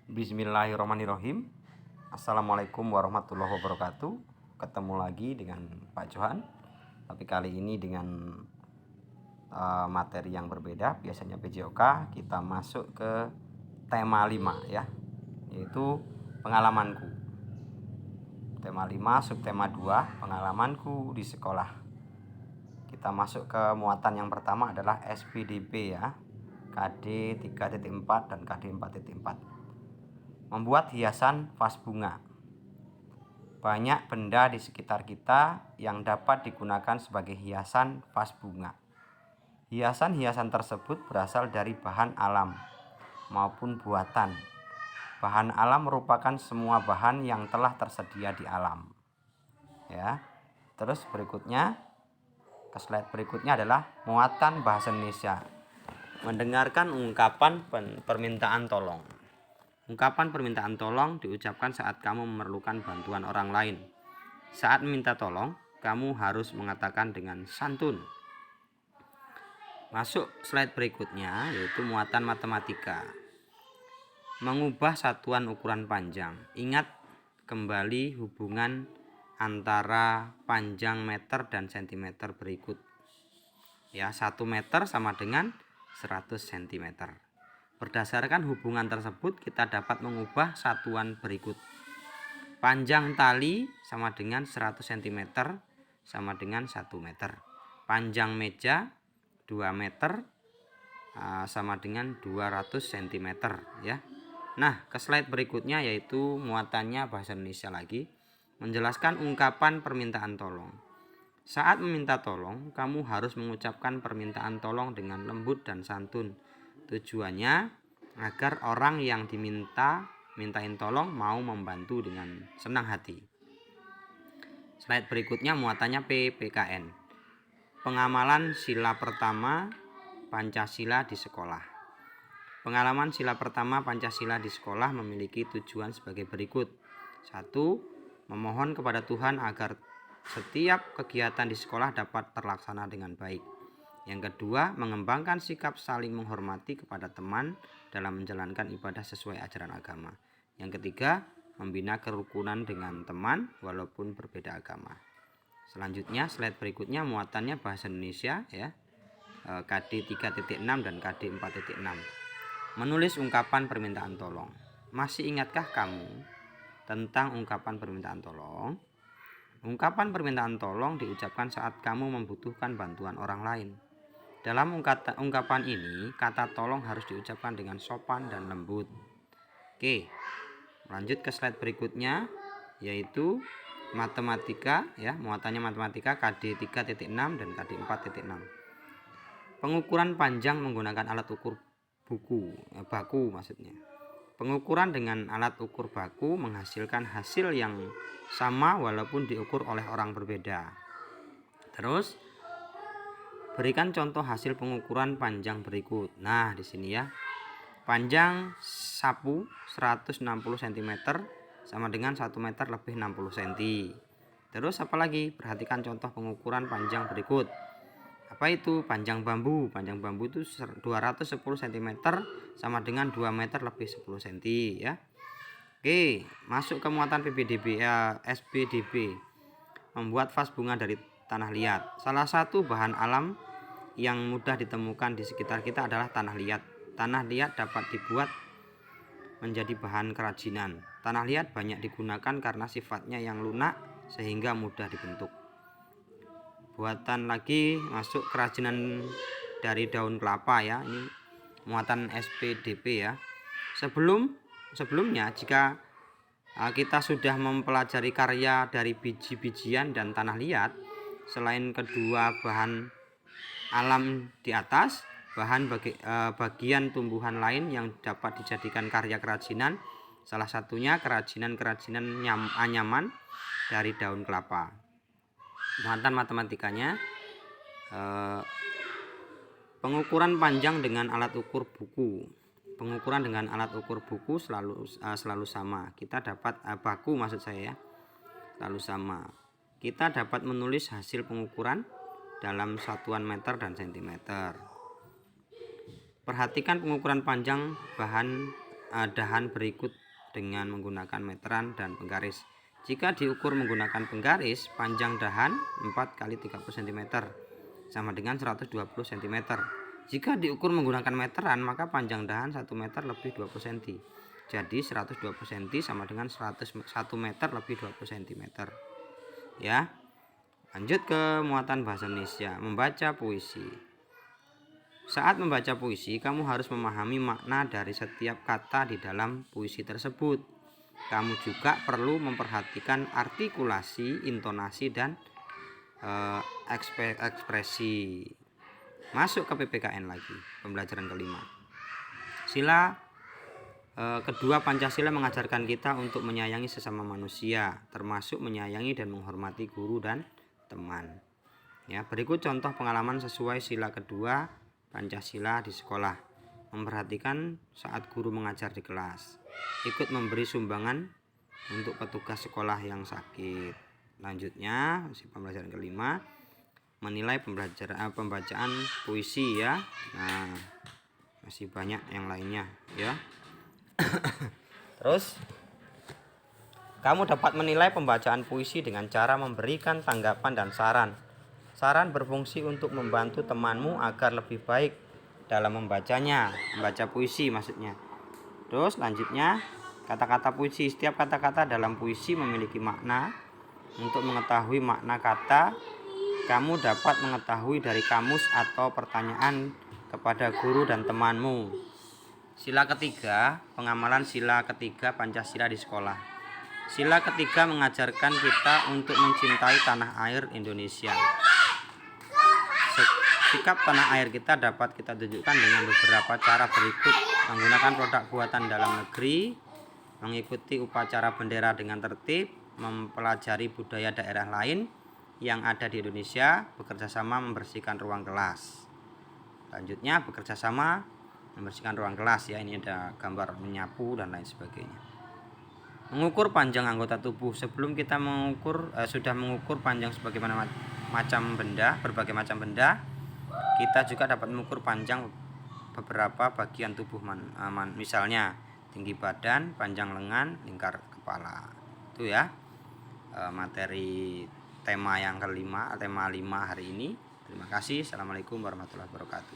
Bismillahirrahmanirrahim. Assalamualaikum warahmatullahi wabarakatuh. Ketemu lagi dengan Pak Johan, tapi kali ini dengan materi yang berbeda. Biasanya PJOK kita masuk ke tema 5 ya, yaitu pengalamanku. Tema 5 subtema 2 pengalamanku di sekolah. Kita masuk ke muatan yang pertama adalah SPDP ya, KD 3.4 dan KD 4.4. Membuat hiasan vas bunga. Banyak benda di sekitar kita yang dapat digunakan sebagai hiasan vas bunga. Hiasan-hiasan tersebut berasal dari bahan alam maupun buatan. Bahan alam merupakan semua bahan yang telah tersedia di alam. Ya. Terus berikutnya, ke slide berikutnya adalah muatan bahasa Indonesia. Mendengarkan ungkapan permintaan tolong. Ungkapan permintaan tolong diucapkan saat kamu memerlukan bantuan orang lain. Saat meminta tolong, kamu harus mengatakan dengan santun. Masuk slide berikutnya, yaitu muatan matematika. Mengubah satuan ukuran panjang. Ingat kembali hubungan antara panjang meter dan sentimeter berikut. Ya, 1 meter sama dengan 100 cm. Berdasarkan hubungan tersebut, kita dapat mengubah satuan berikut. Panjang tali sama dengan 100 cm sama dengan 1 meter. Panjang meja 2 meter sama dengan 200 cm ya. Nah, ke slide berikutnya yaitu muatannya bahasa Indonesia lagi. Menjelaskan ungkapan permintaan tolong. Saat meminta tolong, kamu harus mengucapkan permintaan tolong dengan lembut dan santun. Tujuannya agar orang yang mintain tolong mau membantu dengan senang hati. Slide berikutnya muatannya PPKN. Pengamalan sila pertama Pancasila di sekolah. Pengalaman sila pertama Pancasila di sekolah memiliki tujuan sebagai berikut. 1. Memohon kepada Tuhan agar setiap kegiatan di sekolah dapat terlaksana dengan baik. Yang kedua, mengembangkan sikap saling menghormati kepada teman dalam menjalankan ibadah sesuai ajaran agama. Yang ketiga, membina kerukunan dengan teman walaupun berbeda agama. Selanjutnya, slide berikutnya muatannya bahasa Indonesia ya. KD 3.6 dan KD 4.6. Menulis ungkapan permintaan tolong. Masih ingatkah kamu tentang ungkapan permintaan tolong? Ungkapan permintaan tolong diucapkan saat kamu membutuhkan bantuan orang lain. Dalam ungkapan ini, kata tolong harus diucapkan dengan sopan dan lembut. Oke, lanjut ke slide berikutnya, yaitu matematika ya, muatannya matematika KD 3.6 dan KD 4.6. Pengukuran panjang menggunakan alat ukur baku maksudnya. Pengukuran dengan alat ukur baku menghasilkan hasil yang sama walaupun diukur oleh orang berbeda. Terus berikan contoh hasil pengukuran panjang berikut. Nah, di sini ya. Panjang sapu 160 cm sama dengan 1 meter lebih 60 cm. Terus apa lagi? Perhatikan contoh pengukuran panjang berikut. Apa itu? Panjang bambu. Panjang bambu itu 210 cm sama dengan 2 meter lebih 10 cm ya. Oke, masuk ke muatan PPDB ya, SPDB. Membuat vas bunga dari tanah liat. Salah satu bahan alam yang mudah ditemukan di sekitar kita adalah tanah liat. Tanah liat dapat dibuat menjadi bahan kerajinan. Tanah liat banyak digunakan karena sifatnya yang lunak sehingga mudah dibentuk. Buatan lagi masuk kerajinan dari daun kelapa ya. Ini muatan SPDP ya. Sebelumnya jika kita sudah mempelajari karya dari biji-bijian dan tanah liat, selain kedua bahan alam di atas, bagian tumbuhan lain yang dapat dijadikan karya kerajinan, salah satunya kerajinan anyaman dari daun kelapa. Muatan matematikanya, pengukuran panjang dengan alat ukur buku. Pengukuran dengan alat ukur buku selalu sama. Kita dapat baku maksud saya ya, selalu sama. Kita dapat menulis hasil pengukuran dalam satuan meter dan sentimeter. Perhatikan pengukuran panjang bahan dahan berikut dengan menggunakan meteran dan penggaris. Jika diukur menggunakan penggaris, panjang dahan 4 x 30 cm sama dengan 120 cm. Jika diukur menggunakan meteran, maka panjang dahan 1 meter lebih 20 cm. Jadi 120 cm sama dengan 1 meter lebih 20 cm. Ya. Lanjut ke muatan bahasa Indonesia, membaca puisi. Saat membaca puisi, kamu harus memahami makna dari setiap kata di dalam puisi tersebut. Kamu juga perlu memperhatikan artikulasi, intonasi, dan ekspresi. Masuk ke PPKN lagi, pembelajaran kelima. Kedua, Pancasila mengajarkan kita untuk menyayangi sesama manusia, termasuk menyayangi dan menghormati guru dan teman. Ya, berikut contoh pengalaman sesuai sila kedua Pancasila di sekolah. Memperhatikan saat guru mengajar di kelas. Ikut memberi sumbangan untuk petugas sekolah yang sakit. Lanjutnya, masih pembelajaran kelima, menilai pembacaan puisi ya. Nah, masih banyak yang lainnya ya. Terus kamu dapat menilai pembacaan puisi dengan cara memberikan tanggapan dan saran. Saran berfungsi untuk membantu temanmu agar lebih baik dalam membaca puisi maksudnya. Terus lanjutnya, kata-kata puisi. Setiap kata-kata dalam puisi memiliki makna. Untuk mengetahui makna kata, kamu dapat mengetahui dari kamus atau pertanyaan kepada guru dan temanmu. Sila ketiga, pengamalan sila ketiga Pancasila di sekolah. Sila ketiga mengajarkan kita untuk mencintai tanah air Indonesia. Sikap tanah air kita dapat kita tunjukkan dengan beberapa cara berikut: menggunakan produk buatan dalam negeri, mengikuti upacara bendera dengan tertib, mempelajari budaya daerah lain yang ada di Indonesia, bekerja sama membersihkan ruang kelas. Selanjutnya, bekerja sama membersihkan ruang kelas ya, ini ada gambar menyapu dan lain sebagainya. Mengukur panjang anggota tubuh. Sebelum kita sudah mengukur panjang sebagaimana berbagai macam benda, kita juga dapat mengukur panjang beberapa bagian tubuh misalnya tinggi badan, panjang lengan, lingkar kepala. Itu ya materi tema yang kelima, tema 5 hari ini. Terima kasih. Assalamualaikum warahmatullahi wabarakatuh.